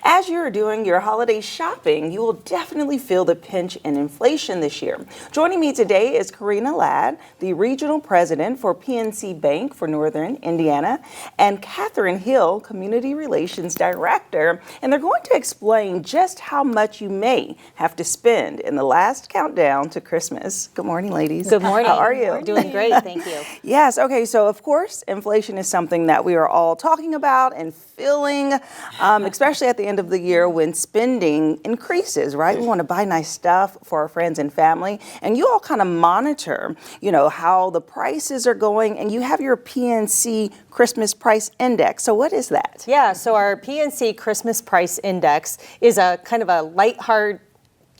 As you're doing your holiday shopping, you will definitely feel the pinch in inflation this year. Joining me today is Corinna Ladd, the Regional President for PNC Bank for Northern Indiana, and Catherine Hill, Community Relations Director, and they're going to explain just how much you may have to spend in the last countdown to Christmas. Good morning, ladies. Good morning. How are you? Doing great, thank you. Yes, okay, so of course, inflation is something that we are all talking about and feeling, especially at the end of the year when spending increases, right? We want to buy nice stuff for our friends and family, and you all kind of monitor, how the prices are going, and you have your PNC Christmas Price Index. So what is that? Yeah, so our PNC Christmas Price Index is a kind of a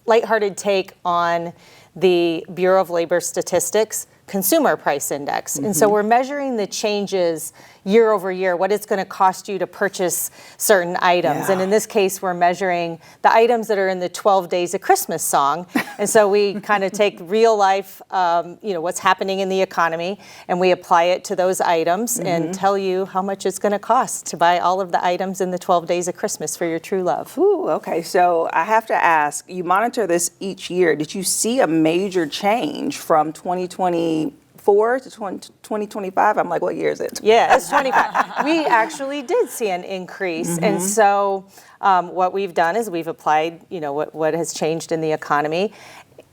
lighthearted take on the Bureau of Labor Statistics Consumer Price Index. And so we're measuring the changes year over year, what it's going to cost you to purchase certain items. Yeah. And in this case, we're measuring the items that are in the 12 Days of Christmas song. And so we kind of take real life, what's happening in the economy, and we apply it to those items and tell you how much it's going to cost to buy all of the items in the 12 Days of Christmas for your true love. Ooh, okay, so I have to ask, you monitor this each year. Did you see a major change from 2024 to 2025? I'm like, what year is it? Yeah, it's 25. We actually did see an increase. And so what we've done is we've applied, what has changed in the economy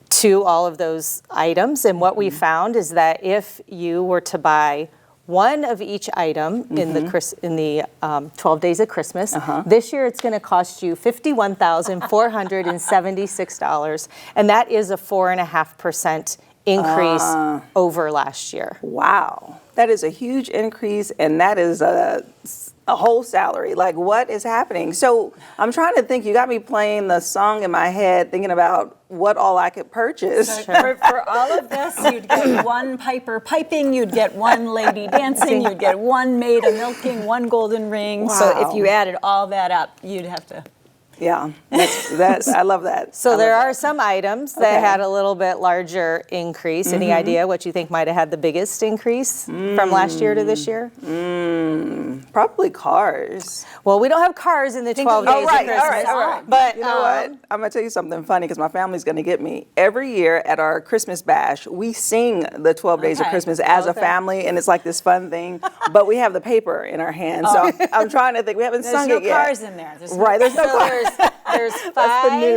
to all of those items. And what we found is that if you were to buy one of each item in the 12 Days of Christmas, this year it's going to cost you $51,476. And that is a 4.5% increase over last year. Wow, that is a huge increase, and that is a whole salary. Like, what is happening? So I'm trying to think. You got me playing the song in my head, thinking about what all I could purchase. So for all of this, you'd get one piper piping, you'd get one lady dancing, you'd get one maid a milking, one golden ring. Wow. So if you added all that up, you'd have to. Yeah, that's I love that. So there are some items that had a little bit larger increase. Any idea what you think might have had the biggest increase from last year to this year? Probably cars. Well, we don't have cars in the 12 days of Christmas. All right. But you know what? I'm going to tell you something funny because my family's going to get me. Every year at our Christmas bash, we sing the 12 Days of Christmas as a family, and it's like this fun thing. But we have the paper in our hands, so I'm trying to think. We haven't sung it yet. There's no cars in there. There's no cars. There's 5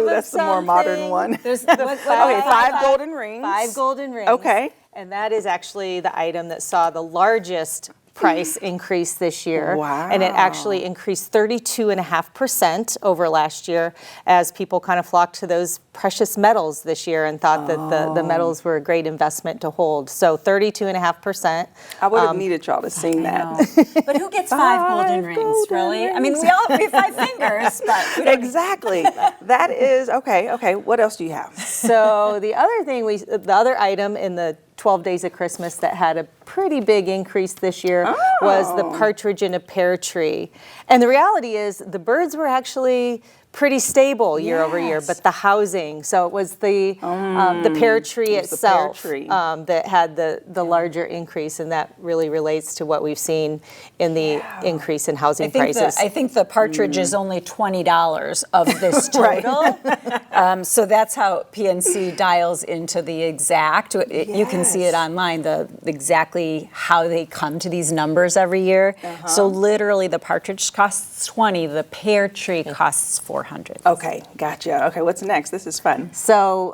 That's the more modern one. There's five golden rings. 5 golden rings. Okay. And that is actually the item that saw the largest price increase this year. Wow. And it actually increased 32.5% over last year as people kind of flocked to those precious metals this year and thought that the metals were a great investment to hold. So 32.5%. I would have needed y'all to sing that. But who gets 5 golden rings, really? I mean, we all have 5 fingers, but we don't. Exactly. That is, okay. What else do you have? So the other item in the 12 Days of Christmas that had a pretty big increase this year was the partridge in a pear tree. And the reality is the birds were actually pretty stable year over year, but the housing, so it was the pear tree itself that had the larger increase, and that really relates to what we've seen in the increase in housing prices. I think the partridge is only $20 of this total. So that's how PNC dials into the exact. You can see it online, exactly how they come to these numbers every year. So literally the partridge costs $20, the pear tree costs $400. Okay, gotcha. Okay, what's next? This is fun. So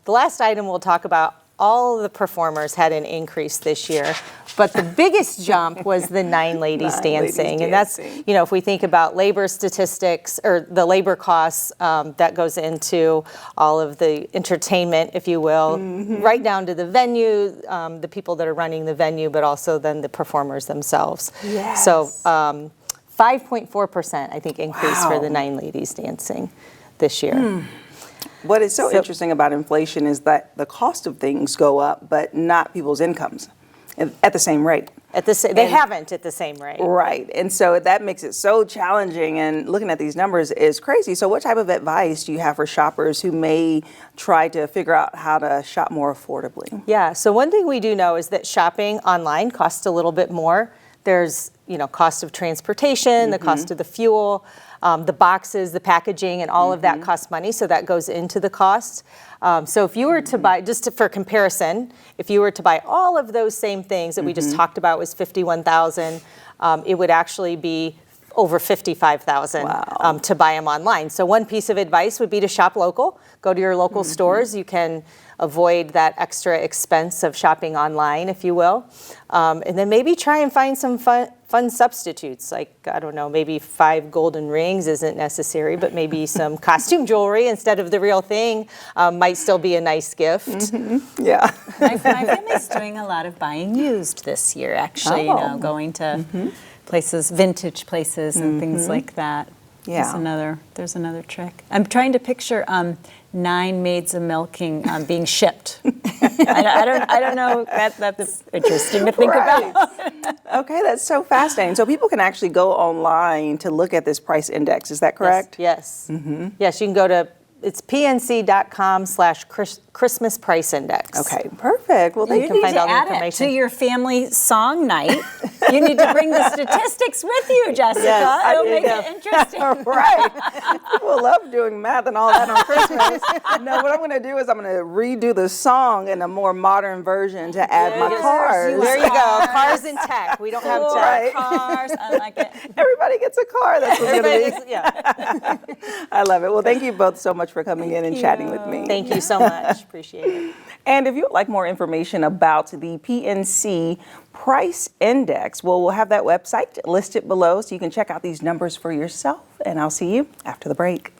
the last item we'll talk about, all the performers had an increase this year, but the biggest jump was the 9 ladies dancing. And that's, if we think about labor statistics or the labor costs, that goes into all of the entertainment, if you will, right down to the venue, the people that are running the venue, but also then the performers themselves. Yes. So 5.4%, I think, increase for the 9 ladies dancing this year. What is so interesting about inflation is that the cost of things go up, but not people's incomes at the same rate. They haven't at the same rate. Right. And so that makes it so challenging, and looking at these numbers is crazy. So what type of advice do you have for shoppers who may try to figure out how to shop more affordably? Yeah. So one thing we do know is that shopping online costs a little bit more There's, cost of transportation, the cost of the fuel, the boxes, the packaging, and all of that costs money. So that goes into the cost. So if you were to buy, for comparison, if you were to buy all of those same things that we just talked about was $51,000, it would actually be over $55,000 to buy them online. So one piece of advice would be to shop local. Go to your local stores. You can avoid that extra expense of shopping online, if you will. And then maybe try and find some fun substitutes. Like, I don't know, maybe 5 golden rings isn't necessary, but maybe some costume jewelry instead of the real thing might still be a nice gift. Yeah. My family's doing a lot of buying used this year, actually, going to places, vintage places and things like that. Yeah. There's another trick. I'm trying to picture 9 maids of milking being shipped. I don't know. That's interesting to think about. Okay, that's so fascinating. So people can actually go online to look at this price index. Is that correct? Yes. Yes, you can go to, it's pnc.com/Christmas price index. Okay, perfect. Well, You thank need you. to add it to your family song night. You need to bring the statistics with you, Jessica. Yes, It'll make it interesting. Right. People love doing math and all that on Christmas. No, what I'm going to do is I'm going to redo the song in a more modern version to add my cars. There you go. Cars and tech. We don't have tech. Right. Cars, I like it. Everybody gets a car. That's what's Everybody going to be. is- yeah. I love it. Well, thank you both so much for coming in and chatting with me. Thank you so much. Appreciate it. And if you would like more information about the PNC Price Index, well, we'll have that website listed below so you can check out these numbers for yourself. And I'll see you after the break.